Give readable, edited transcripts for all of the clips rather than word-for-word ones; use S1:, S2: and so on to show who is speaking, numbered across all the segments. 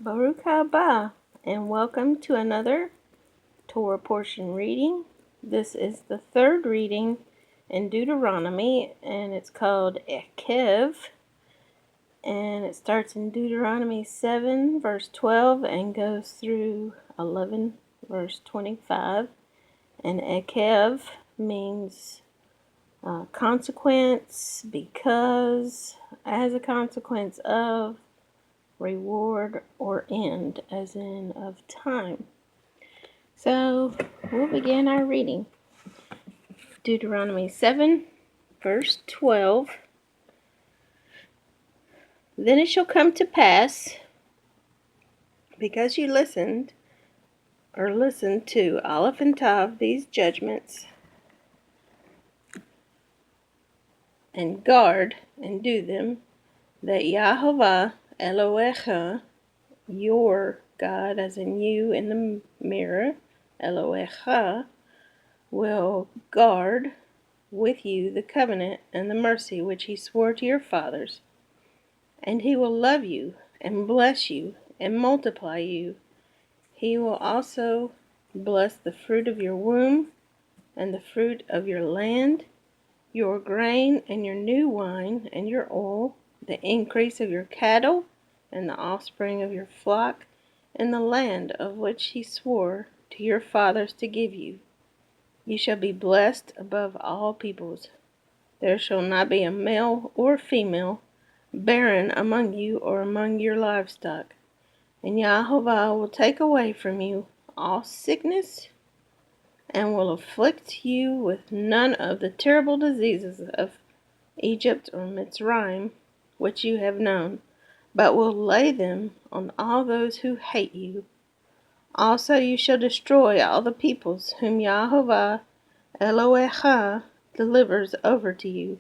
S1: Baruch haba, and welcome to another Torah portion reading. This is the third reading in Deuteronomy, and it's called Ekev, and it starts in Deuteronomy 7, verse 12, and goes through 11, verse 25. And Ekev means consequence, because, as a consequence of, reward, or end, as in of time. So we'll begin our reading. Deuteronomy 7, verse 12. Then it shall come to pass, because you listened to Aleph and Tav, these judgments, and guard and do them, that Yahovah Elohecha, your God, as in you in the mirror, Elohecha, will guard with you the covenant and the mercy which he swore to your fathers. And he will love you and bless you and multiply you. He will also bless the fruit of your womb and the fruit of your land, your grain and your new wine and your oil, the increase of your cattle and the offspring of your flock, in the land of which he swore to your fathers to give you. You shall be blessed above all peoples. There shall not be a male or female barren among you or among your livestock. And Yahovah will take away from you all sickness, and will afflict you with none of the terrible diseases of Egypt or Mitzrayim, which you have known, but will lay them on all those who hate you. Also you shall destroy all the peoples whom Yahovah Elohecha delivers over to you.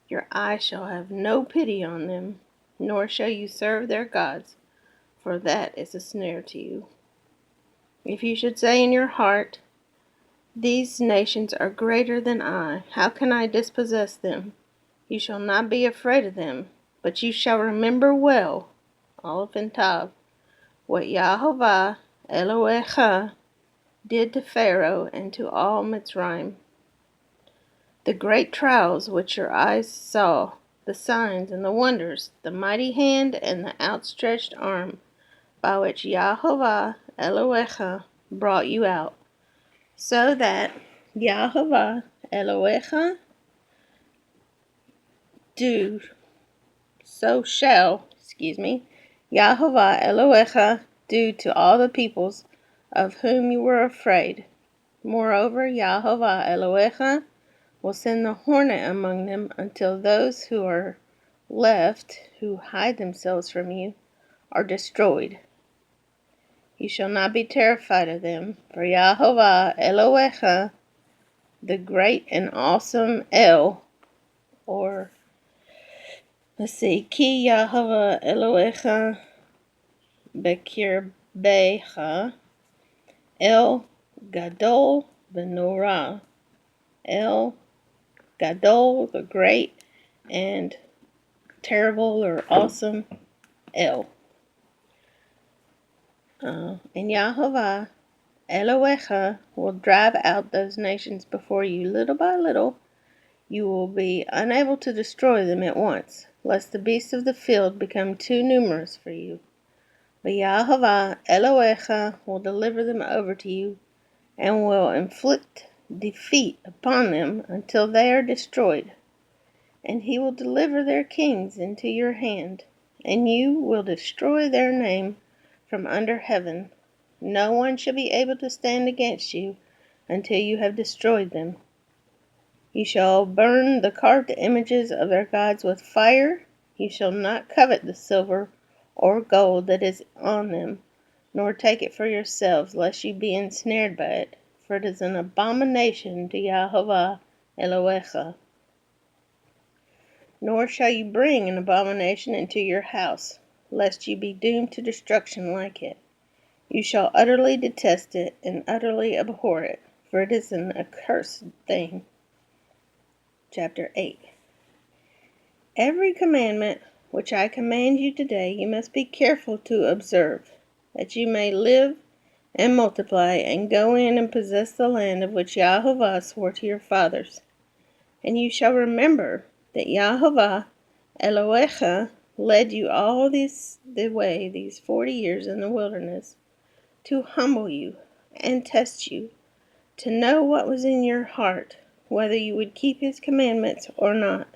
S1: Your eye shall have no pity on them, nor shall you serve their gods, for that is a snare to you. If you should say in your heart, these nations are greater than I, how can I dispossess them? You shall not be afraid of them, but you shall remember well, Aleph and Tav, what Yahovah Elohecha did to Pharaoh and to all Mitzrayim. The great trials which your eyes saw, the signs and the wonders, the mighty hand and the outstretched arm, by which Yahovah Elohecha brought you out, so that Yahovah Elohecha Yahovah Elohecha do to all the peoples of whom you were afraid. Moreover, Yahovah Elohecha will send the hornet among them until those who are left, who hide themselves from you, are destroyed. You shall not be terrified of them, for Yahovah Elohecha, the great and awesome El, Ki Yahovah Elohecha Bekirbecha, El Gadol Benorah, El Gadol, the great and terrible or awesome El. And Yahovah Elohecha will drive out those nations before you little by little. You will be unable to destroy them at once, lest the beasts of the field become too numerous for you. But Yahovah Elohecha will deliver them over to you, and will inflict defeat upon them until they are destroyed. And he will deliver their kings into your hand, and you will destroy their name from under heaven. No one shall be able to stand against you until you have destroyed them. You shall burn the carved images of their gods with fire. You shall not covet the silver or gold that is on them, nor take it for yourselves, lest you be ensnared by it, for it is an abomination to Yahovah Elohecha. Nor shall you bring an abomination into your house, lest you be doomed to destruction like it. You shall utterly detest it and utterly abhor it, for it is an accursed thing. Chapter 8. Every commandment which I command you today you must be careful to observe, that you may live and multiply, and go in and possess the land of which YHVH swore to your fathers. And you shall remember that YHVH Eloheka led you all the way these 40 years in the wilderness, to humble you and test you, to know what was in your heart, whether you would keep his commandments or not.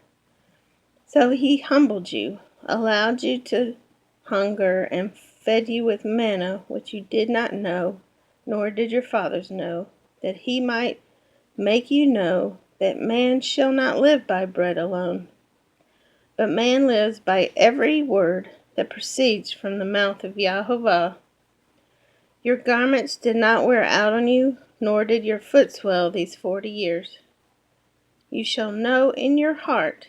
S1: So he humbled you, allowed you to hunger, and fed you with manna which you did not know, nor did your fathers know, that he might make you know that man shall not live by bread alone, but man lives by every word that proceeds from the mouth of YHVH. Your garments did not wear out on you, nor did your foot swell these 40 years. You shall know in your heart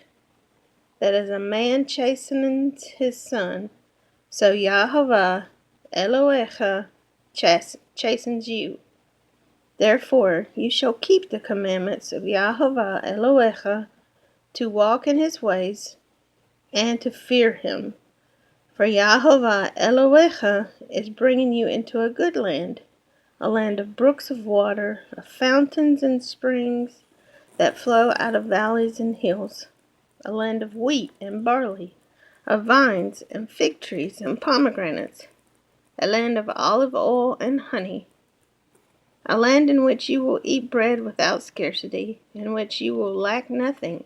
S1: that as a man chastens his son, so YHVH Eloheka chastens you. Therefore you shall keep the commandments of YHVH Eloheka, to walk in his ways, and to fear him. For YHVH Eloheka is bringing you into a good land, a land of brooks of water, of fountains and springs that flow out of valleys and hills, a land of wheat and barley, of vines and fig trees and pomegranates, a land of olive oil and honey, a land in which you will eat bread without scarcity, in which you will lack nothing,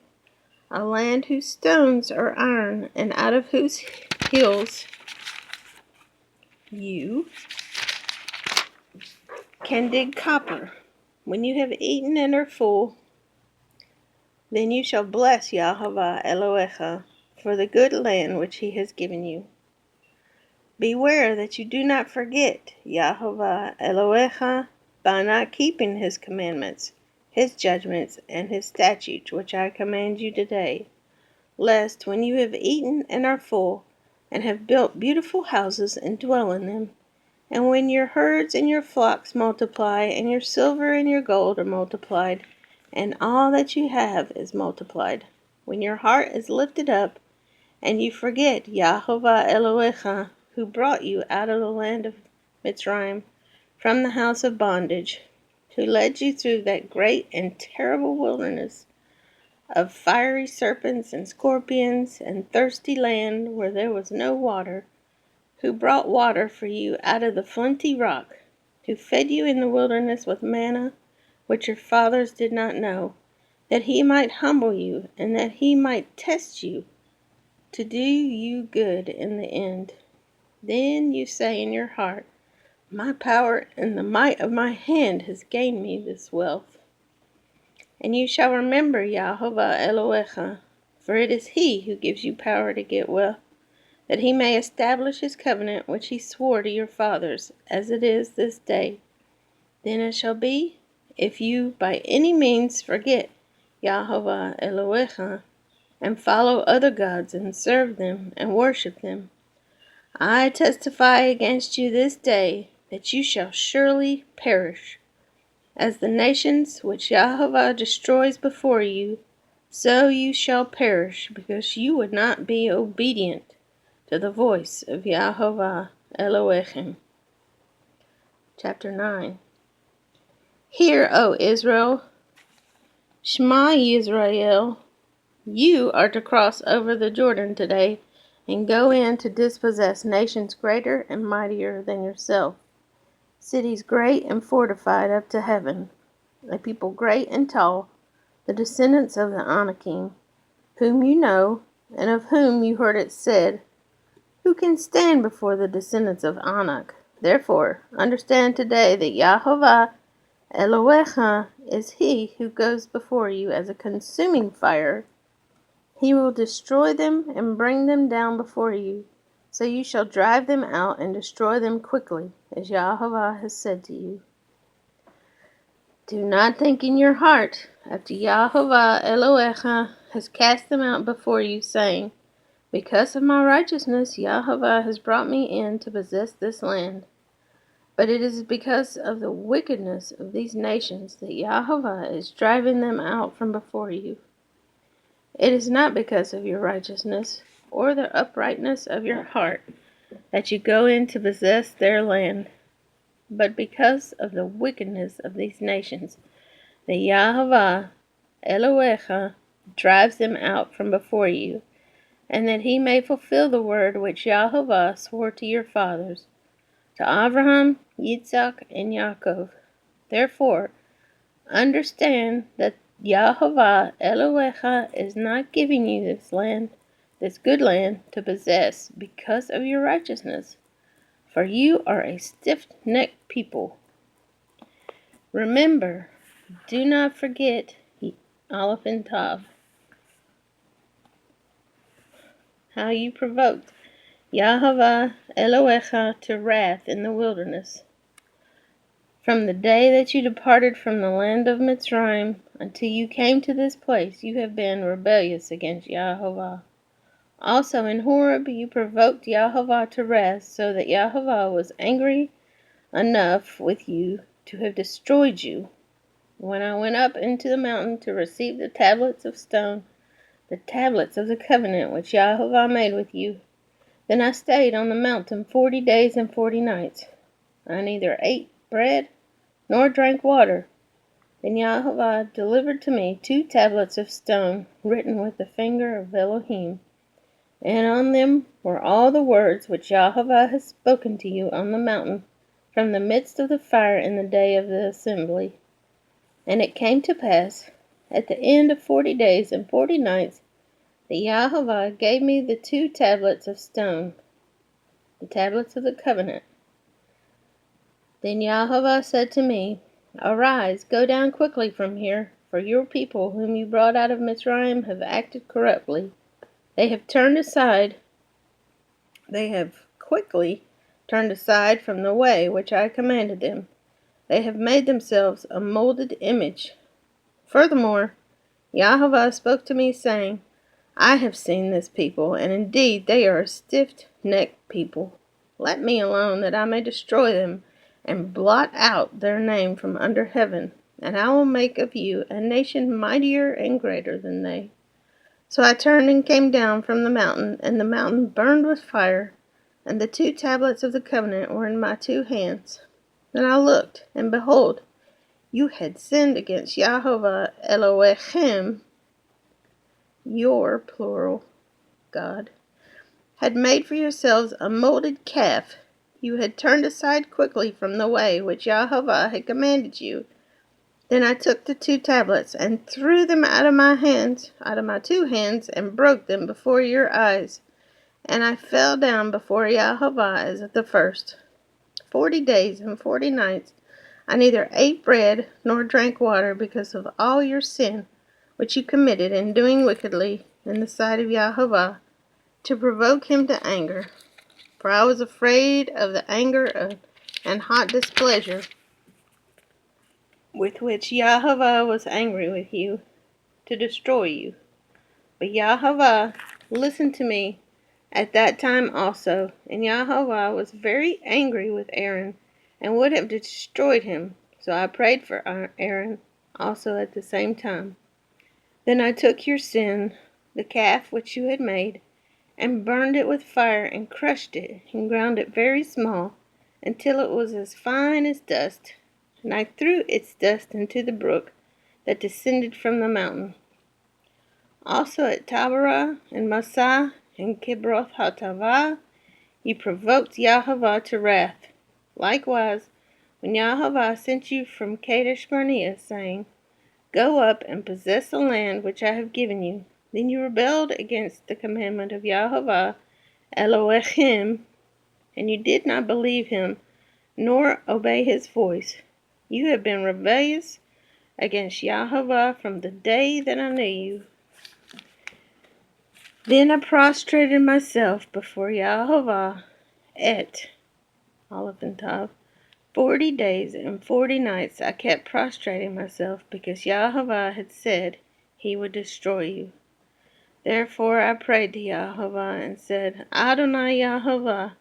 S1: a land whose stones are iron, and out of whose hills you can dig copper. When you have eaten and are full, then you shall bless YHVH Eloheka for the good land which he has given you. Beware that you do not forget YHVH Eloheka by not keeping his commandments, his judgments, and his statutes which I command you today, lest when you have eaten and are full, and have built beautiful houses and dwell in them, and when your herds and your flocks multiply, and your silver and your gold are multiplied, and all that you have is multiplied, when your heart is lifted up, and you forget YHVH Eloheka, who brought you out of the land of Mitzrayim, from the house of bondage, who led you through that great and terrible wilderness of fiery serpents and scorpions, and thirsty land where there was no water, who brought water for you out of the flinty rock, who fed you in the wilderness with manna, which your fathers did not know, that he might humble you, and that he might test you, to do you good in the end. Then you say in your heart, my power and the might of my hand has gained me this wealth. And you shall remember YHVH Eloheka, for it is he who gives you power to get wealth, that he may establish his covenant which he swore to your fathers, as it is this day. Then it shall be, if you by any means forget YHVH Eloheka, and follow other gods, and serve them, and worship them, I testify against you this day, that you shall surely perish. As the nations which YHVH destroys before you, so you shall perish, because you would not be obedient to the voice of YHVH Elohechem. Chapter 9. Hear, O Israel, Shema Yisrael, you are to cross over the Jordan today, and go in to dispossess nations greater and mightier than yourself, cities great and fortified up to heaven, a people great and tall, the descendants of the Anakim, whom you know, and of whom you heard it said, who can stand before the descendants of Anak? Therefore, understand today that YHVH Eloheka is he who goes before you as a consuming fire. He will destroy them and bring them down before you. So you shall drive them out and destroy them quickly, as YHVH has said to you. Do not think in your heart, after YHVH Eloheka has cast them out before you, saying, because of my righteousness YHVH has brought me in to possess this land. But it is because of the wickedness of these nations that YHVH is driving them out from before you. It is not because of your righteousness, or the uprightness of your heart, that you go in to possess their land. But because of the wickedness of these nations, the YHVH Elohecha drives them out from before you, and that he may fulfill the word which YHVH swore to your fathers, to Abraham, Yitzhak, and Yaakov. Therefore, understand that YHVH Elohecha is not giving you this land, this good land, to possess because of your righteousness, for you are a stiff-necked people. Remember, do not forget, Aleph and Tav, how you provoked YHVH Elohecha to wrath in the wilderness. From the day that you departed from the land of Mitzrayim until you came to this place, you have been rebellious against YHVH. Also in Horeb you provoked YHVH to wrath, so that YHVH was angry enough with you to have destroyed you. When I went up into the mountain to receive the tablets of stone, the tablets of the covenant which YHVH made with you, then I stayed on the mountain 40 days and 40 nights. I neither ate bread nor drank water. Then YHVH delivered to me 2 tablets of stone, written with the finger of Elohim, and on them were all the words which YHVH has spoken to you on the mountain from the midst of the fire in the day of the assembly. And it came to pass, at the end of 40 days and 40 nights, that YHVH gave me the 2 tablets of stone, the tablets of the covenant. Then YHVH said to me, Arise, go down quickly from here, for your people whom you brought out of Mitzrayim have acted corruptly. They have quickly turned aside from the way which I commanded them. They have made themselves a molded image. Furthermore, YHVH spoke to me, saying, I have seen this people, and indeed they are a stiff-necked people. Let me alone, that I may destroy them, and blot out their name from under heaven, and I will make of you a nation mightier and greater than they. So I turned and came down from the mountain, and the mountain burned with fire, and the 2 tablets of the covenant were in my 2 hands. Then I looked, and behold, you had sinned against YHVH Elohim, your, plural, God, had made for yourselves a molded calf. You had turned aside quickly from the way which YHVH had commanded you. Then I took the 2 tablets and threw them out of my 2 hands, and broke them before your eyes. And I fell down before YHVH as at the first. 40 days and 40 nights I neither ate bread nor drank water, because of all your sin which you committed in doing wickedly in the sight of YHVH, to provoke him to anger. For I was afraid of the anger and hot displeasure with which YHVH was angry with you, to destroy you. But YHVH listened to me at that time also, and YHVH was very angry with Aaron, and would have destroyed him. So I prayed for Aaron also at the same time. Then I took your sin, the calf which you had made, and burned it with fire, and crushed it, and ground it very small, until it was as fine as dust. And I threw its dust into the brook that descended from the mountain. Also at Taberah and Massah and Kibroth Hatavah, you provoked YHVH to wrath. Likewise, when YHVH sent you from Kadesh Barnea, saying, Go up and possess the land which I have given you, then you rebelled against the commandment of YHVH Elohim, and you did not believe him, nor obey his voice. You have been rebellious against YHVH from the day that I knew you. Then I prostrated myself before YHVH at Aleph and Tav. 40 days and 40 nights I kept prostrating myself, because YHVH had said he would destroy you. Therefore I prayed to YHVH and said, Adonai YHVH,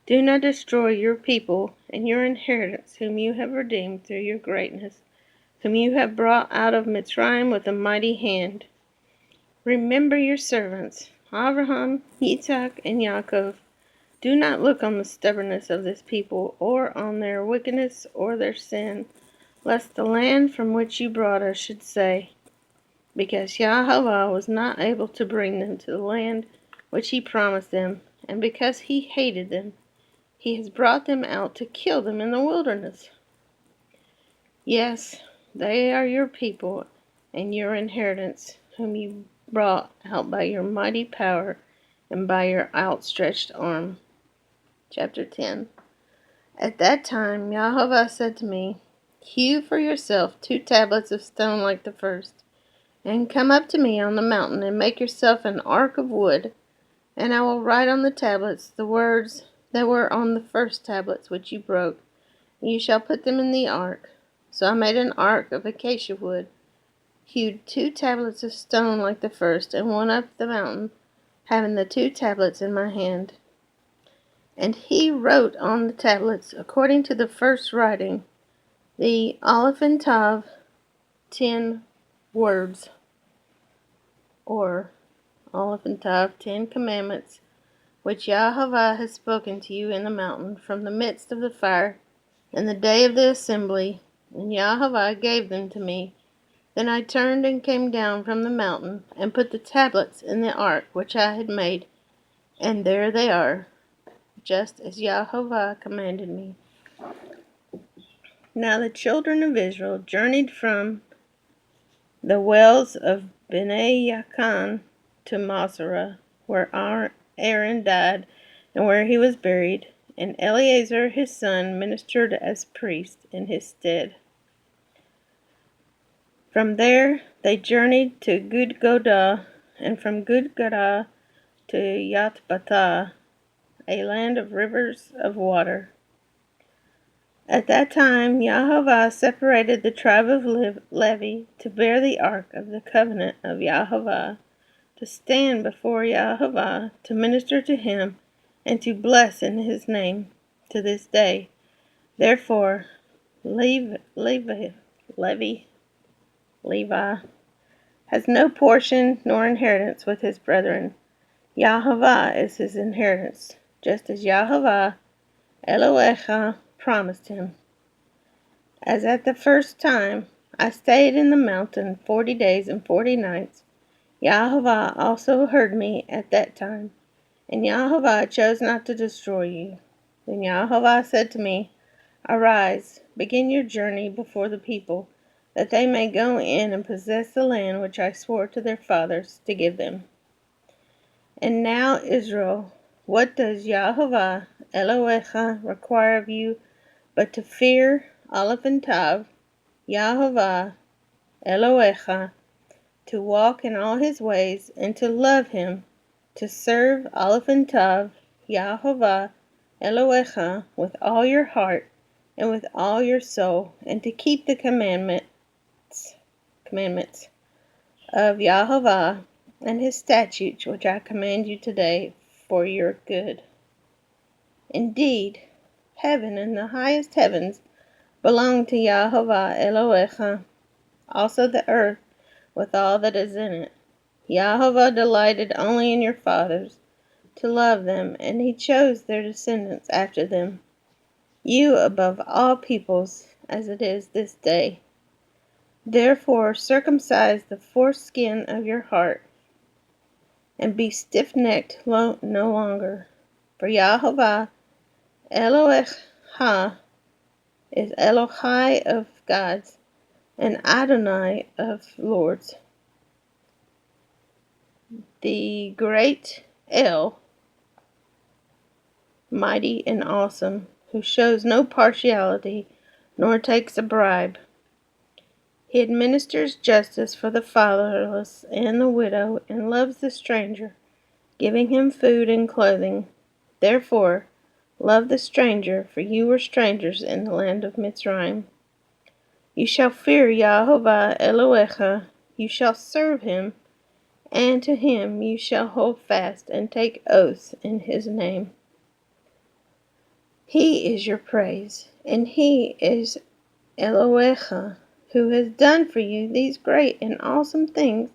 S1: do not destroy your people and your inheritance, whom you have redeemed through your greatness, whom you have brought out of Mitzrayim with a mighty hand. Remember your servants, Abraham, Yitzhak, and Yaakov. Do not look on the stubbornness of this people, or on their wickedness or their sin, lest the land from which you brought us should say, because YHVH was not able to bring them to the land which he promised them, and because he hated them, he has brought them out to kill them in the wilderness. Yes, they are your people and your inheritance, whom you brought out by your mighty power and by your outstretched arm. Chapter 10. At that time YHVH said to me, Hew for yourself 2 tablets of stone like the first, and come up to me on the mountain, and make yourself an ark of wood, and I will write on the tablets the words that were on the first tablets which you broke, and you shall put them in the ark. So I made an ark of acacia wood, hewed 2 tablets of stone like the first, and went up the mountain, having the 2 tablets in my hand. And he wrote on the tablets, according to the first writing, the aloud 10 words, or aloud 10 commandments, which YHVH has spoken to you in the mountain from the midst of the fire in the day of the assembly, and YHVH gave them to me. Then I turned and came down from the mountain, and put the tablets in the ark which I had made, and there they are, just as YHVH commanded me. Now the children of Israel journeyed from the wells of Bnei Yakan to Masrah, where Aaron died, and where he was buried, and Eleazar his son ministered as priest in his stead. From there they journeyed to Gudgodah, and from Gudgodah to Yotbatah, a land of rivers of water. At that time YHVH separated the tribe of Levi to bear the ark of the covenant of YHVH, to stand before YHVH, to minister to him, and to bless in his name to this day. Therefore Levi has no portion nor inheritance with his brethren. YHVH is his inheritance, just as YHVH Elohecha promised him. As at the first time I stayed in the mountain 40 days and 40 nights, YHVH also heard me at that time, and YHVH chose not to destroy you. Then YHVH said to me, Arise, begin your journey before the people, that they may go in and possess the land which I swore to their fathers to give them. And now, Israel, what does YHVH Elohecha require of you but to fear Aleph and Tav, YHVH Elohecha, to walk in all his ways, and to love him, to serve Aleph and Tav, YHVH Elohecha, with all your heart and with all your soul, and to keep the commandments of YHVH and his statutes, which I command you today for your good. Indeed, heaven and the highest heavens belong to YHVH Elohecha, also the earth with all that is in it. YHVH delighted only in your fathers, to love them, and he chose their descendants after them, you above all peoples, as it is this day. Therefore circumcise the foreskin of your heart, and be stiff-necked no longer. For YHVH Elohecha is Elohai of gods, and Adonai of lords, the great El, mighty and awesome, who shows no partiality, nor takes a bribe. He administers justice for the fatherless and the widow, and loves the stranger, giving him food and clothing. Therefore, love the stranger, for you were strangers in the land of Mitzrayim. You shall fear YHVH Elohecha, you shall serve him, and to him you shall hold fast and take oaths in his name. He is your praise, and he is Elohecha, who has done for you these great and awesome things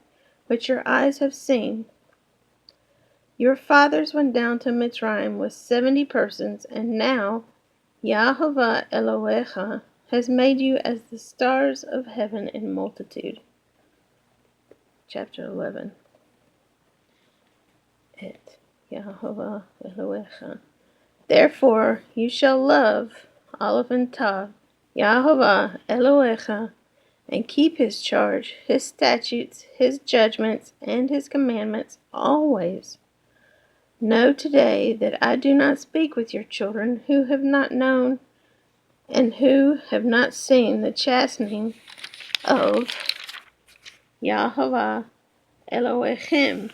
S1: which your eyes have seen. Your fathers went down to Mitzrayim with 70 persons, and now YHVH Elohecha has made you as the stars of heaven in multitude. Chapter 11. Et YHVH Elohecha. Therefore you shall love Aleph and Tav, YHVH Elohecha, and keep his charge, his statutes, his judgments, and his commandments always. Know today that I do not speak with your children who have not known and who have not seen the chastening of YHVH Elohim,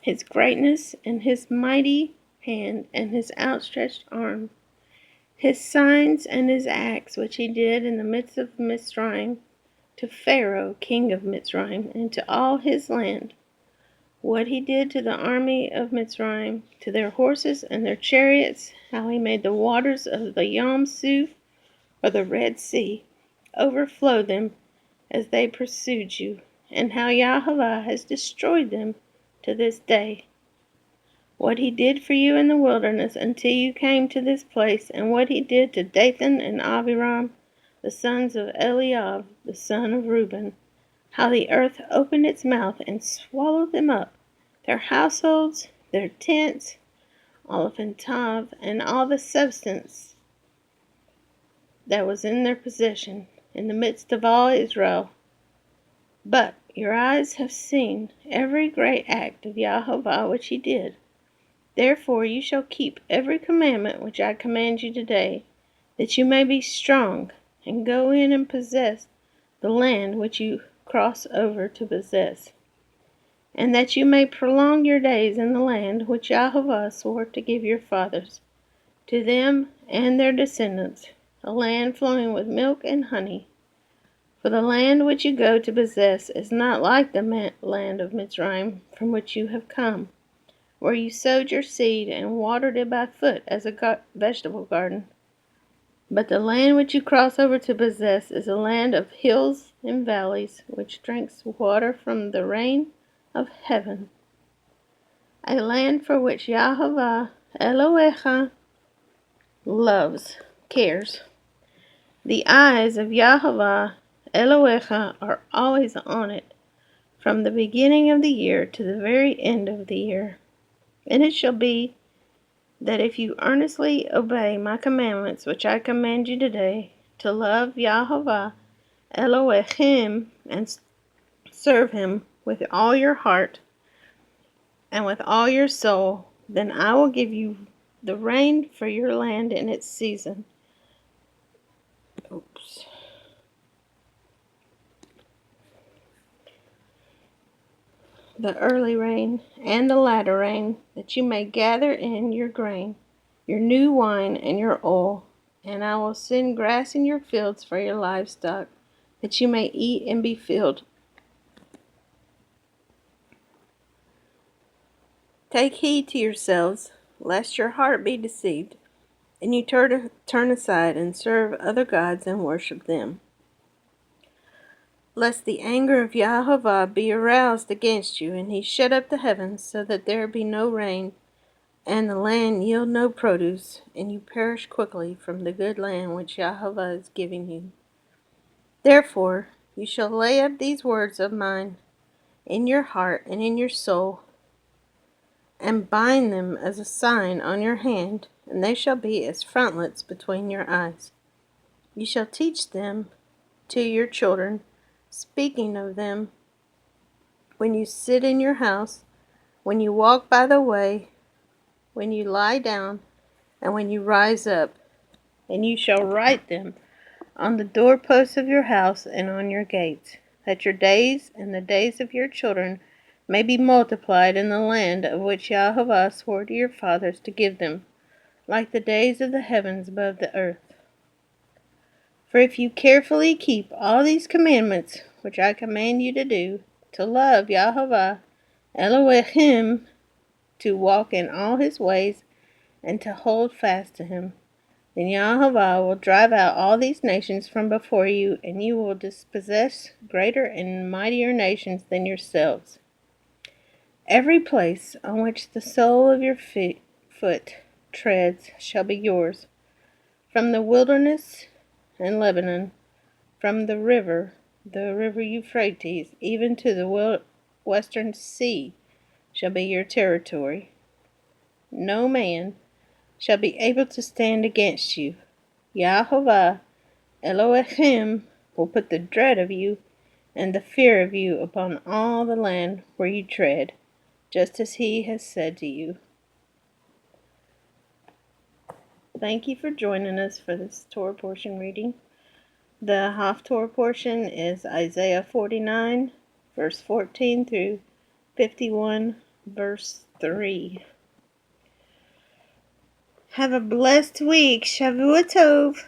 S1: his greatness and his mighty hand and his outstretched arm, his signs and his acts which he did in the midst of Mitzrayim, to Pharaoh king of Mitzrayim, and to all his land, what he did to the army of Mitzrayim, to their horses and their chariots, how he made the waters of the Yam Suf, or the Red Sea, overflow them as they pursued you, and how YHVH has destroyed them to this day. What he did for you in the wilderness until you came to this place, and what he did to Dathan and Abiram, the sons of Eliab, the son of Reuben, how the earth opened its mouth and swallowed them up, their households, their tents, Aleph and Tav, and all the substance that was in their possession, in the midst of all Israel. But your eyes have seen every great act of YHVH which he did. Therefore you shall keep every commandment which I command you today, that you may be strong, and go in and possess the land which you cross over to possess, and that you may prolong your days in the land which YHVH swore to give your fathers, to them and their descendants, a land flowing with milk and honey. For the land which you go to possess is not like the land of Mitzrayim from which you have come, where you sowed your seed and watered it by foot as a vegetable garden. But the land which you cross over to possess is a land of hills and valleys, which drinks water from the rain of heaven, a land for which YHVH Elohecha cares. The eyes of YHVH Elohecha are always on it, from the beginning of the year to the very end of the year. And it shall be that if you earnestly obey my commandments which I command you today, to love YHVH Elohim and serve him with all your heart and with all your soul, then I will give you the rain for your land in its season. The early rain and the latter rain, that you may gather in your grain, your new wine, and your oil. And I will send grass in your fields for your livestock, that you may eat and be filled. Take heed to yourselves, lest your heart be deceived, and you turn aside and serve other gods and worship them. Lest the anger of YHVH be aroused against you, and he shut up the heavens, so that there be no rain, and the land yield no produce, and you perish quickly from the good land which YHVH is giving you. Therefore you shall lay up these words of mine in your heart and in your soul, and bind them as a sign on your hand, and they shall be as frontlets between your eyes. You shall teach them to your children, speaking of them when you sit in your house, when you walk by the way, when you lie down, and when you rise up. And you shall write them on the doorposts of your house and on your gates, that your days and the days of your children may be multiplied in the land of which YHVH swore to your fathers to give them, like the days of the heavens above the earth. For if you carefully keep all these commandments which I command you to do, to love YHVH Elohim, to walk in all his ways, and to hold fast to him, then YHVH will drive out all these nations from before you, and you will dispossess greater and mightier nations than yourselves. Every place on which the sole of your foot treads shall be yours, from the wilderness and Lebanon, from the river Euphrates, even to the western sea, shall be your territory. No man shall be able to stand against you. YHVH Elohim will put the dread of you and the fear of you upon all the land where you tread, just as he has said to you. Thank you for joining us for this Torah portion reading. The half Torah portion is Isaiah 49, verse 14 through 51, verse 3. Have a blessed week. Shavua Tov.